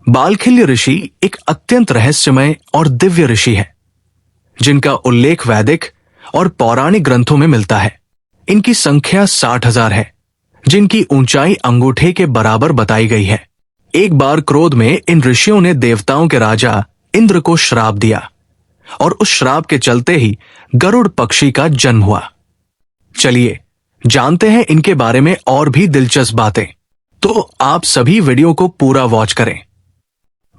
बालखिल्य ऋषि एक अत्यंत रहस्यमय और दिव्य ऋषि है, जिनका उल्लेख वैदिक और पौराणिक ग्रंथों में मिलता है। इनकी संख्या 60,000 है, जिनकी ऊंचाई अंगूठे के बराबर बताई गई है। एक बार क्रोध में इन ऋषियों ने देवताओं के राजा इंद्र को श्राप दिया और उस श्राप के चलते ही गरुड़ पक्षी का जन्म हुआ। चलिए जानते हैं इनके बारे में और भी दिलचस्प बातें। तो आप सभी वीडियो को पूरा वॉच करें।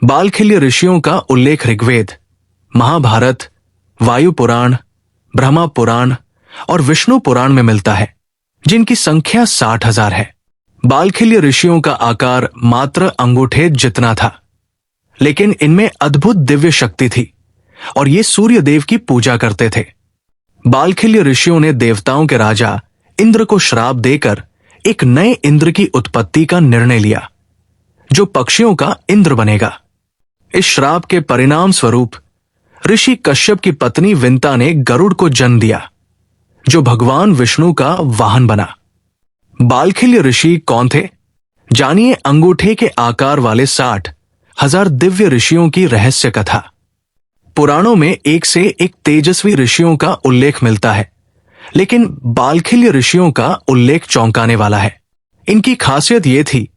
बालखिल्य ऋषियों का उल्लेख ऋग्वेद, महाभारत, वायु पुराण, ब्रह्मा पुराण और विष्णु पुराण में मिलता है, जिनकी संख्या 60,000 है। बालखिल्य ऋषियों का आकार मात्र अंगूठे जितना था, लेकिन इनमें अद्भुत दिव्य शक्ति थी और ये सूर्य देव की पूजा करते थे। बालखिल्य ऋषियों ने देवताओं के राजा इंद्र को श्राप देकर एक नए इंद्र की उत्पत्ति का निर्णय लिया, जो पक्षियों का इंद्र बनेगा। इस श्राप के परिणाम स्वरूप ऋषि कश्यप की पत्नी विंता ने गरुड़ को जन्म दिया, जो भगवान विष्णु का वाहन बना। बालखिल्य ऋषि कौन थे? जानिए अंगूठे के आकार वाले 60,000 दिव्य ऋषियों की रहस्य कथा। पुराणों में एक से एक तेजस्वी ऋषियों का उल्लेख मिलता है, लेकिन बालखिल्य ऋषियों का उल्लेख चौंकाने वाला है। इनकी खासियत यह थी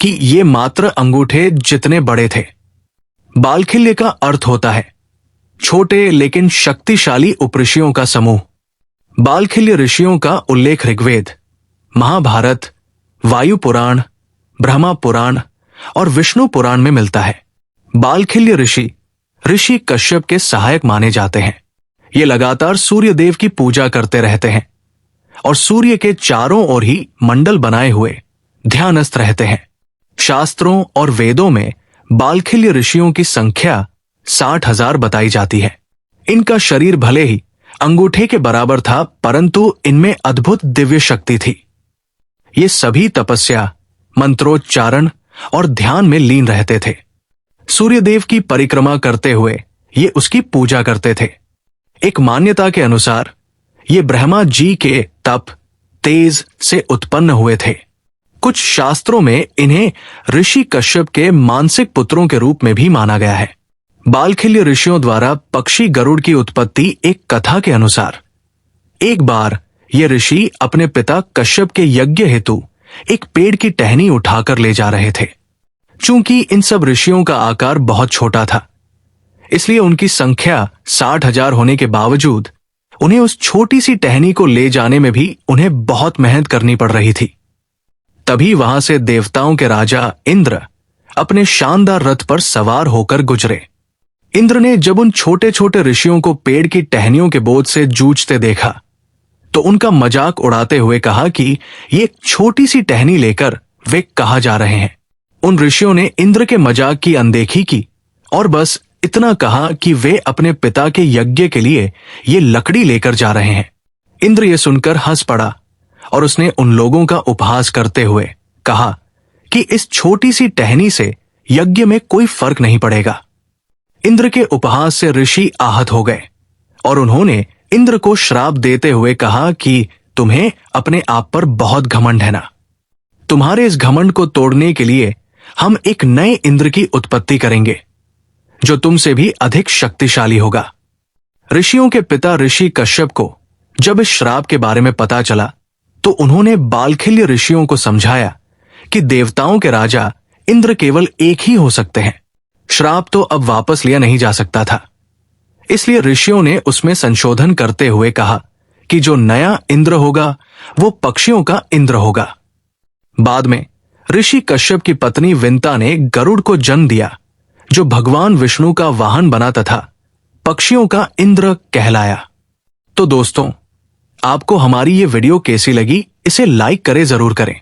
कि ये मात्र अंगूठे जितने बड़े थे। बालखिल्य का अर्थ होता है छोटे लेकिन शक्तिशाली उपऋषियों का समूह। बालखिल्य ऋषियों का उल्लेख ऋग्वेद, महाभारत, वायु पुराण, ब्रह्मा पुराण और विष्णु पुराण में मिलता है। बालखिल्य ऋषि कश्यप के सहायक माने जाते हैं। ये लगातार सूर्य देव की पूजा करते रहते हैं और सूर्य के चारों ओर ही मंडल बनाए हुए ध्यानस्थ रहते हैं। शास्त्रों और वेदों में बालखिल्य ऋषियों की संख्या 60,000 बताई जाती है। इनका शरीर भले ही अंगूठे के बराबर था, परंतु इनमें अद्भुत दिव्य शक्ति थी। ये सभी तपस्या, मंत्रोच्चारण और ध्यान में लीन रहते थे। सूर्यदेव की परिक्रमा करते हुए ये उसकी पूजा करते थे। एक मान्यता के अनुसार ये ब्रह्मा जी के तप तेज से उत्पन्न हुए थे। कुछ शास्त्रों में इन्हें ऋषि कश्यप के मानसिक पुत्रों के रूप में भी माना गया है। बालखिल्य ऋषियों द्वारा पक्षी गरुड़ की उत्पत्ति एक कथा के अनुसार, एक बार ये ऋषि अपने पिता कश्यप के यज्ञ हेतु एक पेड़ की टहनी उठाकर ले जा रहे थे। चूंकि इन सब ऋषियों का आकार बहुत छोटा था, इसलिए उनकी संख्या 60,000 होने के बावजूद उन्हें उस छोटी सी टहनी को ले जाने में भी उन्हें बहुत मेहनत करनी पड़ रही थी। तभी वहां से देवताओं के राजा इंद्र अपने शानदार रथ पर सवार होकर गुजरे। इंद्र ने जब उन छोटे छोटे ऋषियों को पेड़ की टहनियों के बोझ से जूझते देखा, तो उनका मजाक उड़ाते हुए कहा कि ये एक छोटी सी टहनी लेकर वे कहाँ जा रहे हैं। उन ऋषियों ने इंद्र के मजाक की अनदेखी की और बस इतना कहा कि वे अपने पिता के यज्ञ के लिए ये लकड़ी लेकर जा रहे हैं। इंद्र ये सुनकर हंस पड़ा और उसने उन लोगों का उपहास करते हुए कहा कि इस छोटी सी टहनी से यज्ञ में कोई फर्क नहीं पड़ेगा। इंद्र के उपहास से ऋषि आहत हो गए और उन्होंने इंद्र को श्राप देते हुए कहा कि तुम्हें अपने आप पर बहुत घमंड है ना। तुम्हारे इस घमंड को तोड़ने के लिए हम एक नए इंद्र की उत्पत्ति करेंगे, जो तुमसे भी अधिक शक्तिशाली होगा। ऋषियों के पिता ऋषि कश्यप को जब इस श्राप के बारे में पता चला, तो उन्होंने बालखिल्य ऋषियों को समझाया कि देवताओं के राजा इंद्र केवल एक ही हो सकते हैं। श्राप तो अब वापस लिया नहीं जा सकता था, इसलिए ऋषियों ने उसमें संशोधन करते हुए कहा कि जो नया इंद्र होगा वो पक्षियों का इंद्र होगा। बाद में ऋषि कश्यप की पत्नी विंता ने गरुड़ को जन्म दिया, जो भगवान विष्णु का वाहन बना तथा पक्षियों का इंद्र कहलाया। तो दोस्तों, आपको हमारी ये वीडियो कैसी लगी, इसे लाइक करें जरूर करें।